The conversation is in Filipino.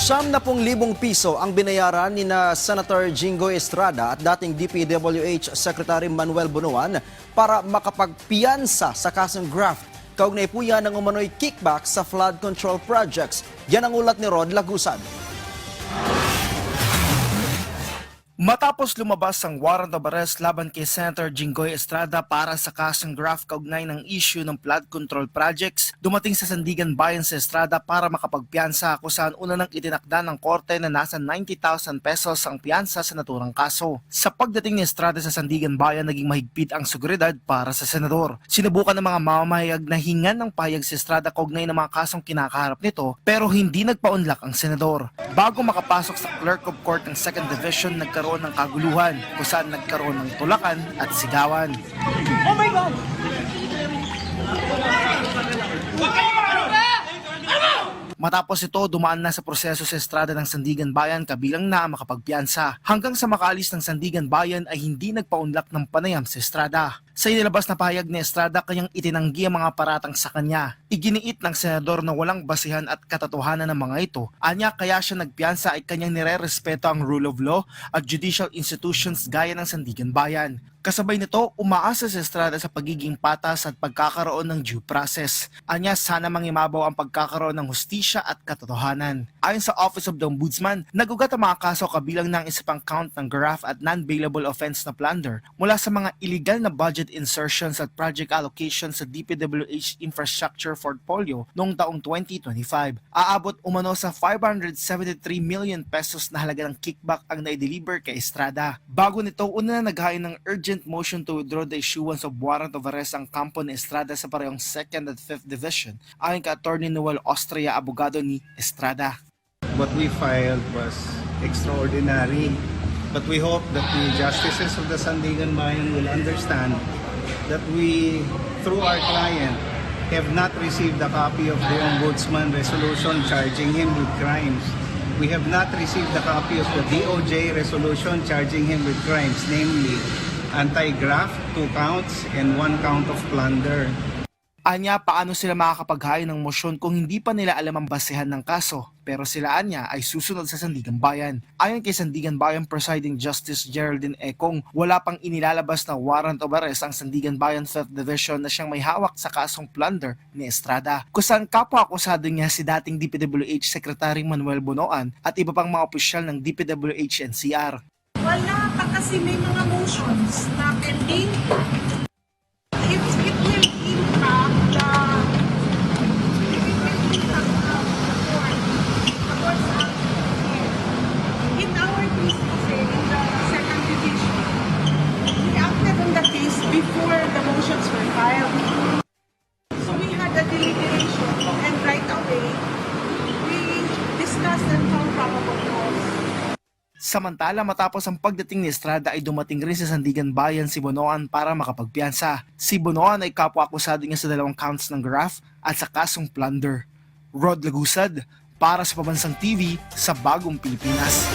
₱70,000 ang binayaran ni Senator Jinggoy Estrada at dating DPWH Secretary Manuel Bunuan para makapagpiyansa sa kasong graft. Kaugnay po yan ng umano'y kickback sa flood control projects. Yan ang ulat ni Rod Lagusad. Matapos lumabas ang warrant of arrest laban kay Senator Jinggoy Estrada para sa kasong graft kaugnay ng issue ng flood control projects, dumating sa Sandigan Bayan si Estrada para makapagpiyansa kung saan una nang itinakda ng korte na nasa ₱90,000 ang piyansa sa naturang kaso. Sa pagdating ni Estrada sa Sandigan Bayan, naging mahigpit ang seguridad para sa senador. Sinubukan ng mga mamamahayag na hingan ng payag si Estrada kaugnay ng mga kasong kinakaharap nito pero hindi nagpaunlak ang senador. Bago makapasok sa Clerk of Court ng 2nd Division, nagkaroon ng kaguluhan kung saan nagkaroon ng tulakan at sigawan. Oh my God! Matapos ito, dumaan na sa proseso sa Estrada ng Sandigan Bayan kabilang na makapagpiyansa. Hanggang sa makaalis ng Sandigan Bayan ay hindi nagpaunlak ng panayam si Estrada. Sa inilabas na pahayag ni Estrada kanyang itinanggi ang mga paratang sa kanya. Iginiit ng senador na walang basihan at katotohanan ng mga ito. Anya kaya siya nagpiyansa ay kanyang nirerespeto ang rule of law at judicial institutions gaya ng Sandigan Bayan. Kasabay nito, umaasa si Estrada sa pagiging patas at pagkakaroon ng due process. Anya sana mangimabaw ang pagkakaroon ng hustisya at katotohanan. Ayon sa Office of the Ombudsman, nagugat ang mga kaso kabilang ng isa pang count ng graft at non-bailable offense na plunder mula sa mga illegal na budget insertions at project allocations sa DPWH infrastructure portfolio noong taong 2025. Aabot umano sa ₱573 million na halaga ng kickback ang naideliver kay Estrada. Bago nito, una na naghain ng urgent motion to withdraw the issuance of warrant of arrest ang kampo ni Estrada sa parehong 2nd at 5th Division ayon kay Attorney Noel Austria, abogado ni Estrada. What we filed was extraordinary, but we hope that the justices of the Sandigan Bayan will understand that we, through our client, have not received a copy of the Ombudsman resolution charging him with crimes. We have not received a copy of the DOJ resolution charging him with crimes, namely anti-graft, 2 counts, and 1 count of plunder. Anya, paano sila makakapaghain ng motion kung hindi pa nila alam ang basehan ng kaso? Pero sila anya ay susunod sa Sandigan Bayan. Ayon kay Sandigan Bayan Presiding Justice Geraldine Econg, wala pang inilalabas na warrant of arrest ang Sandigan Bayan 5th Division na siyang may hawak sa kasong plunder ni Estrada. Kung saan kapwa-akusado niya si dating DPWH Secretary Manuel Bunuan at iba pang mga opisyal ng DPWH NCR. Wala pa kasi may mga motions na pending. It will impact the court. In our case kasi, in the 2nd Division, we acted on the case before the motions were filed. So we had a deliberation and right away, we discussed and found probable cause. Samantala, matapos ang pagdating ni Estrada ay dumating rin sa Sandigan Bayan si Bunuan para makapagpiyansa. Si Bunuan ay kapwa-akusado niya sa 2 counts ng graft at sa kasong plunder. Rod Lagusad para sa Pambansang TV sa Bagong Pilipinas.